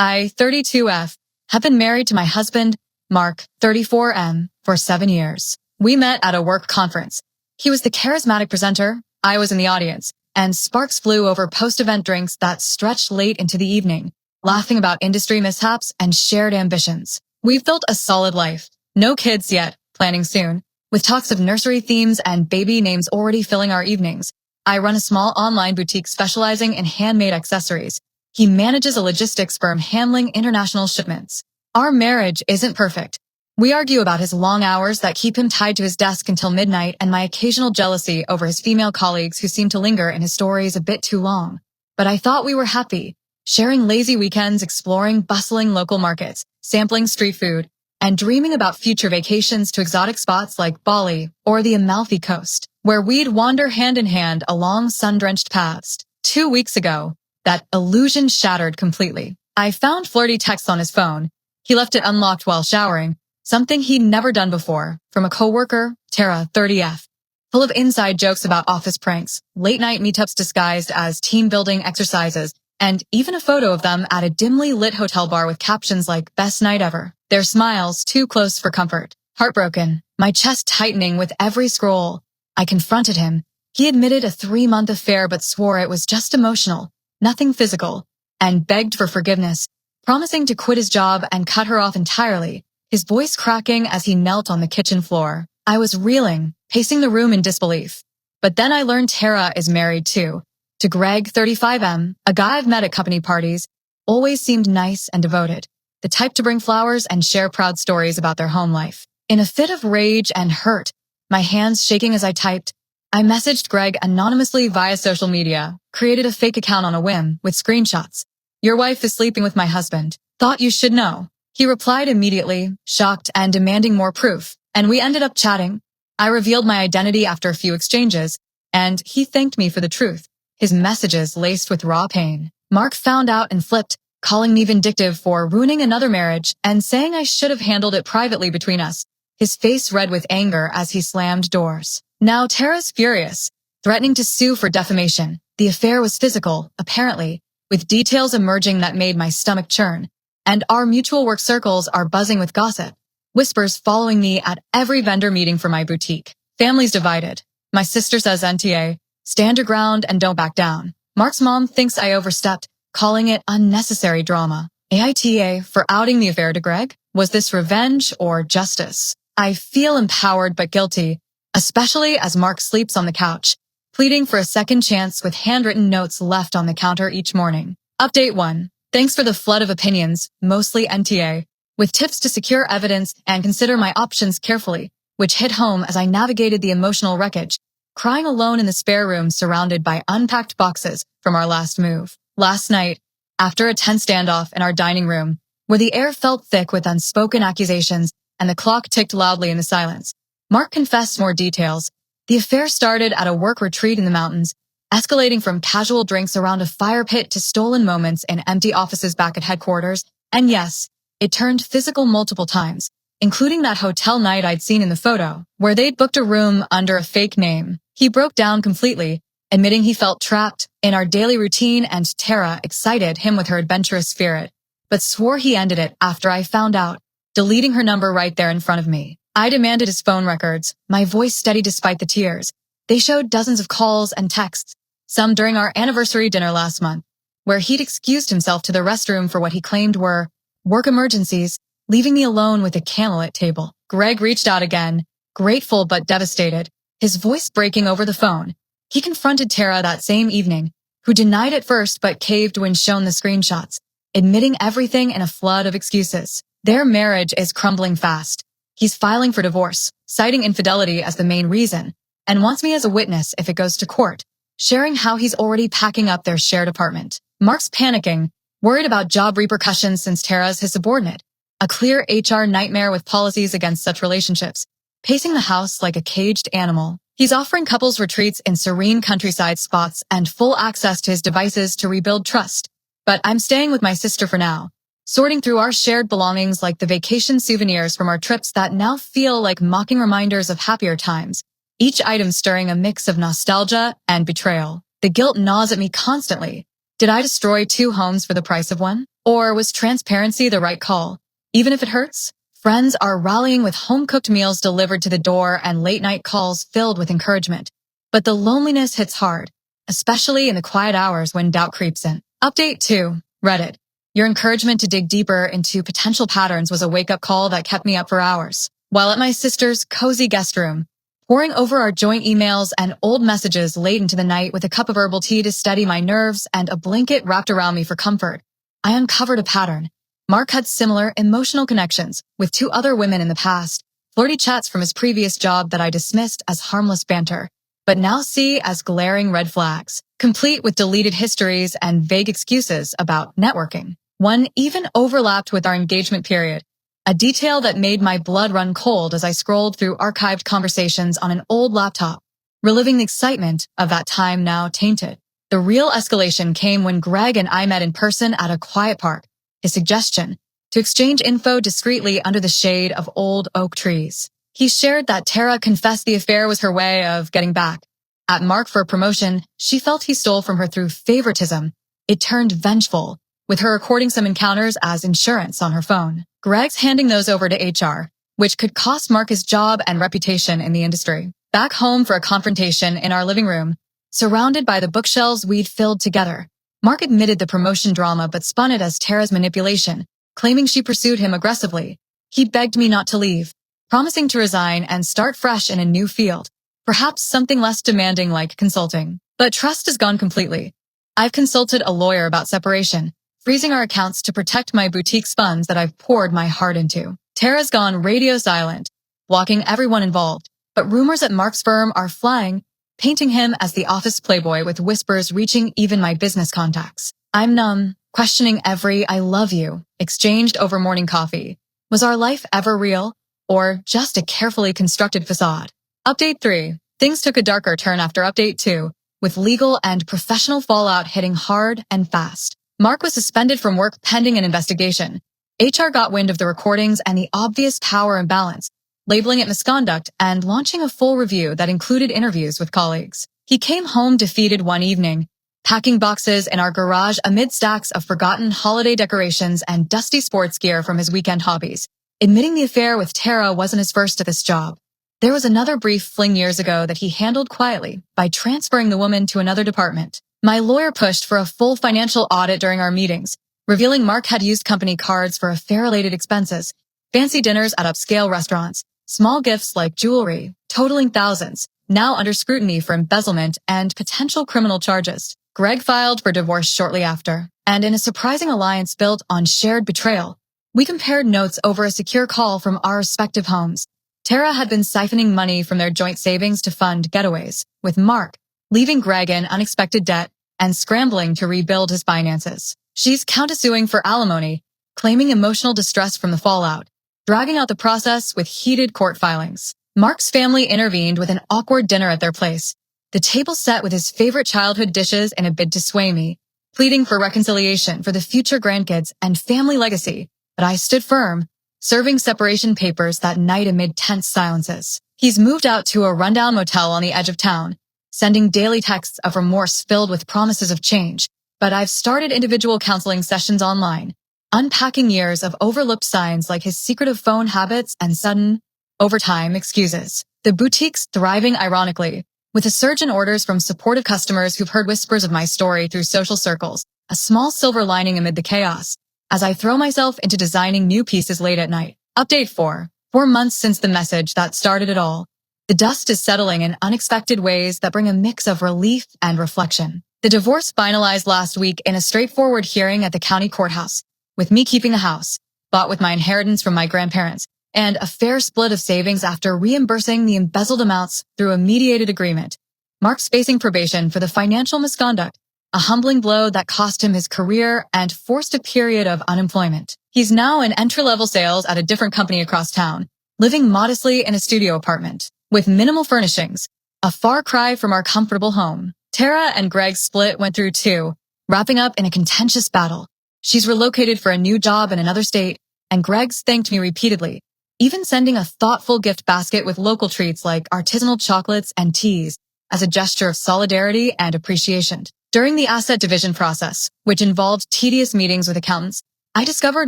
I, 32F, have been married to my husband, Mark, 34M, for 7 years. We met at a work conference. He was the charismatic presenter, I was in the audience, and sparks flew over post-event drinks that stretched late into the evening, laughing about industry mishaps and shared ambitions. We've built a solid life. No kids yet, planning soon, with talks of nursery themes and baby names already filling our evenings. I run a small online boutique specializing in handmade accessories. He manages a logistics firm handling international shipments. Our marriage isn't perfect. We argue about his long hours that keep him tied to his desk until midnight and my occasional jealousy over his female colleagues who seem to linger in his stories a bit too long. But I thought we were happy, sharing lazy weekends exploring bustling local markets, sampling street food, and dreaming about future vacations to exotic spots like Bali or the Amalfi Coast, where we'd wander hand in hand along sun-drenched paths. 2 weeks ago, that illusion shattered completely. I found flirty texts on his phone. He left it unlocked while showering, something he'd never done before, from a coworker, Tara, 30F, full of inside jokes about office pranks, late-night meetups disguised as team-building exercises, and even a photo of them at a dimly lit hotel bar with captions like "Best night ever." Their smiles too close for comfort. Heartbroken, my chest tightening with every scroll, I confronted him. He admitted a 3-month affair but swore it was just emotional, nothing physical, and begged for forgiveness, promising to quit his job and cut her off entirely, his voice cracking as he knelt on the kitchen floor. I was reeling, pacing the room in disbelief. But then I learned Tara is married too, to Greg, 35M, a guy I've met at company parties, always seemed nice and devoted, the type to bring flowers and share proud stories about their home life. In a fit of rage and hurt, my hands shaking as I typed, I messaged Greg anonymously via social media, created a fake account on a whim with screenshots. "Your wife is sleeping with my husband. Thought you should know." He replied immediately, shocked and demanding more proof, and we ended up chatting. I revealed my identity after a few exchanges, and he thanked me for the truth, his messages laced with raw pain. Mark found out and flipped, calling me vindictive for ruining another marriage and saying I should have handled it privately between us, his face red with anger as he slammed doors. Now Tara's furious, threatening to sue for defamation. The affair was physical, apparently, with details emerging that made my stomach churn, and our mutual work circles are buzzing with gossip, whispers following me at every vendor meeting for my boutique. Families divided. My sister says NTA, stand your ground and don't back down. Mark's mom thinks I overstepped, calling it unnecessary drama. AITA for outing the affair to Greg? Was this revenge or justice? I feel empowered but guilty, especially as Mark sleeps on the couch, pleading for a second chance with handwritten notes left on the counter each morning. Update 1. Thanks for the flood of opinions, mostly NTA, with tips to secure evidence and consider my options carefully, which hit home as I navigated the emotional wreckage, crying alone in the spare room surrounded by unpacked boxes from our last move. Last night, after a tense standoff in our dining room, where the air felt thick with unspoken accusations and the clock ticked loudly in the silence, Mark confessed more details. The affair started at a work retreat in the mountains, escalating from casual drinks around a fire pit to stolen moments in empty offices back at headquarters, and yes, it turned physical multiple times, including that hotel night I'd seen in the photo, where they'd booked a room under a fake name. He broke down completely, admitting he felt trapped in our daily routine, and Tara excited him with her adventurous spirit, but swore he ended it after I found out, deleting her number right there in front of me. I demanded his phone records, my voice steady despite the tears. They showed dozens of calls and texts, some during our anniversary dinner last month, where he'd excused himself to the restroom for what he claimed were work emergencies, leaving me alone with a candlelit table. Greg reached out again, grateful but devastated, his voice breaking over the phone. He confronted Tara that same evening, who denied at first but caved when shown the screenshots, admitting everything in a flood of excuses. Their marriage is crumbling fast. He's filing for divorce, citing infidelity as the main reason, and wants me as a witness if it goes to court, sharing how he's already packing up their shared apartment. Mark's panicking, worried about job repercussions since Tara's his subordinate, a clear HR nightmare with policies against such relationships, pacing the house like a caged animal. He's offering couples retreats in serene countryside spots and full access to his devices to rebuild trust. But I'm staying with my sister for now, sorting through our shared belongings like the vacation souvenirs from our trips that now feel like mocking reminders of happier times, each item stirring a mix of nostalgia and betrayal. The guilt gnaws at me constantly. Did I destroy 2 homes for the price of one? Or was transparency the right call? Even if it hurts? Friends are rallying with home-cooked meals delivered to the door and late-night calls filled with encouragement. But the loneliness hits hard, especially in the quiet hours when doubt creeps in. Update 2. Reddit. Your encouragement to dig deeper into potential patterns was a wake-up call that kept me up for hours. While at my sister's cozy guest room, poring over our joint emails and old messages late into the night with a cup of herbal tea to steady my nerves and a blanket wrapped around me for comfort, I uncovered a pattern. Mark had similar emotional connections with 2 other women in the past, flirty chats from his previous job that I dismissed as harmless banter, but now see as glaring red flags, complete with deleted histories and vague excuses about networking. One even overlapped with our engagement period, a detail that made my blood run cold as I scrolled through archived conversations on an old laptop, reliving the excitement of that time now tainted. The real escalation came when Greg and I met in person at a quiet park. His suggestion, to exchange info discreetly under the shade of old oak trees. He shared that Tara confessed the affair was her way of getting back at Mark for a promotion she felt he stole from her through favoritism. It turned vengeful, with her recording some encounters as insurance on her phone. Greg's handing those over to HR, which could cost Mark his job and reputation in the industry. Back home for a confrontation in our living room, surrounded by the bookshelves we'd filled together, Mark admitted the promotion drama but spun it as Tara's manipulation, claiming she pursued him aggressively. He begged me not to leave, promising to resign and start fresh in a new field, perhaps something less demanding like consulting. But trust is gone completely. I've consulted a lawyer about separation, freezing our accounts to protect my boutique's funds that I've poured my heart into. Tara's gone radio silent, blocking everyone involved, but rumors at Mark's firm are flying, painting him as the office playboy with whispers reaching even my business contacts. I'm numb, questioning every "I love you" exchanged over morning coffee. Was our life ever real, or just a carefully constructed facade? Update 3. Things took a darker turn after Update 2, with legal and professional fallout hitting hard and fast. Mark was suspended from work pending an investigation. HR got wind of the recordings and the obvious power imbalance, labeling it misconduct and launching a full review that included interviews with colleagues. He came home defeated one evening, packing boxes in our garage amid stacks of forgotten holiday decorations and dusty sports gear from his weekend hobbies, admitting the affair with Tara wasn't his first at this job. There was another brief fling years ago that he handled quietly by transferring the woman to another department. My lawyer pushed for a full financial audit during our meetings, revealing Mark had used company cards for affair-related expenses, fancy dinners at upscale restaurants, small gifts like jewelry, totaling thousands, now under scrutiny for embezzlement and potential criminal charges. Greg filed for divorce shortly after, and in a surprising alliance built on shared betrayal, we compared notes over a secure call from our respective homes. Tara had been siphoning money from their joint savings to fund getaways, with Mark leaving Greg in unexpected debt and scrambling to rebuild his finances. She's countersuing for alimony, claiming emotional distress from the fallout, dragging out the process with heated court filings. Mark's family intervened with an awkward dinner at their place, the table set with his favorite childhood dishes in a bid to sway me, pleading for reconciliation for the future grandkids and family legacy. But I stood firm, serving separation papers that night amid tense silences. He's moved out to a rundown motel on the edge of town, sending daily texts of remorse filled with promises of change. But I've started individual counseling sessions online, unpacking years of overlooked signs like his secretive phone habits and sudden, overtime excuses. The boutique's thriving ironically, with a surge in orders from supportive customers who've heard whispers of my story through social circles, a small silver lining amid the chaos, as I throw myself into designing new pieces late at night. Update 4. 4 months since the message that started it all. The dust is settling in unexpected ways that bring a mix of relief and reflection. The divorce finalized last week in a straightforward hearing at the county courthouse, with me keeping the house, bought with my inheritance from my grandparents, and a fair split of savings after reimbursing the embezzled amounts through a mediated agreement. Mark's facing probation for the financial misconduct, a humbling blow that cost him his career and forced a period of unemployment. He's now in entry-level sales at a different company across town, living modestly in a studio apartment, with minimal furnishings, a far cry from our comfortable home. Tara and Greg's split went through too, wrapping up in a contentious battle. She's relocated for a new job in another state, and Greg's thanked me repeatedly, even sending a thoughtful gift basket with local treats like artisanal chocolates and teas as a gesture of solidarity and appreciation. During the asset division process, which involved tedious meetings with accountants, I discovered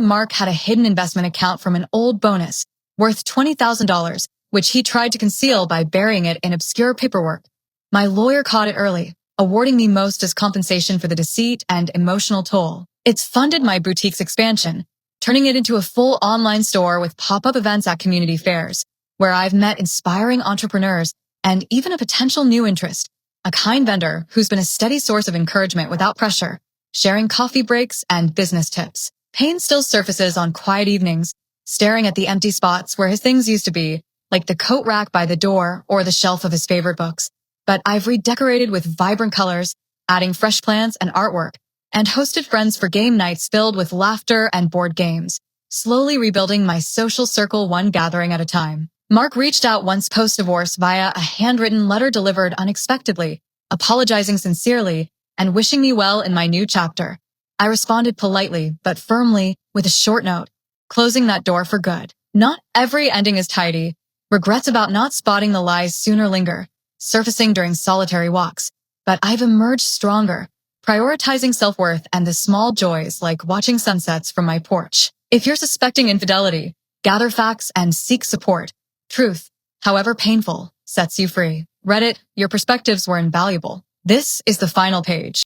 Mark had a hidden investment account from an old bonus worth $20,000, which he tried to conceal by burying it in obscure paperwork. My lawyer caught it early, awarding me most as compensation for the deceit and emotional toll. It's funded my boutique's expansion, turning it into a full online store with pop-up events at community fairs, where I've met inspiring entrepreneurs and even a potential new interest, a kind vendor who's been a steady source of encouragement without pressure, sharing coffee breaks and business tips. Payne still surfaces on quiet evenings, staring at the empty spots where his things used to be, like the coat rack by the door or the shelf of his favorite books. But I've redecorated with vibrant colors, adding fresh plants and artwork, and hosted friends for game nights filled with laughter and board games, slowly rebuilding my social circle one gathering at a time. Mark reached out once post-divorce via a handwritten letter delivered unexpectedly, apologizing sincerely and wishing me well in my new chapter. I responded politely but firmly with a short note, closing that door for good. Not every ending is tidy. Regrets about not spotting the lies sooner linger, surfacing during solitary walks. But I've emerged stronger, prioritizing self-worth and the small joys like watching sunsets from my porch. If you're suspecting infidelity, gather facts and seek support. Truth, however painful, sets you free. Reddit, your perspectives were invaluable. This is the final page.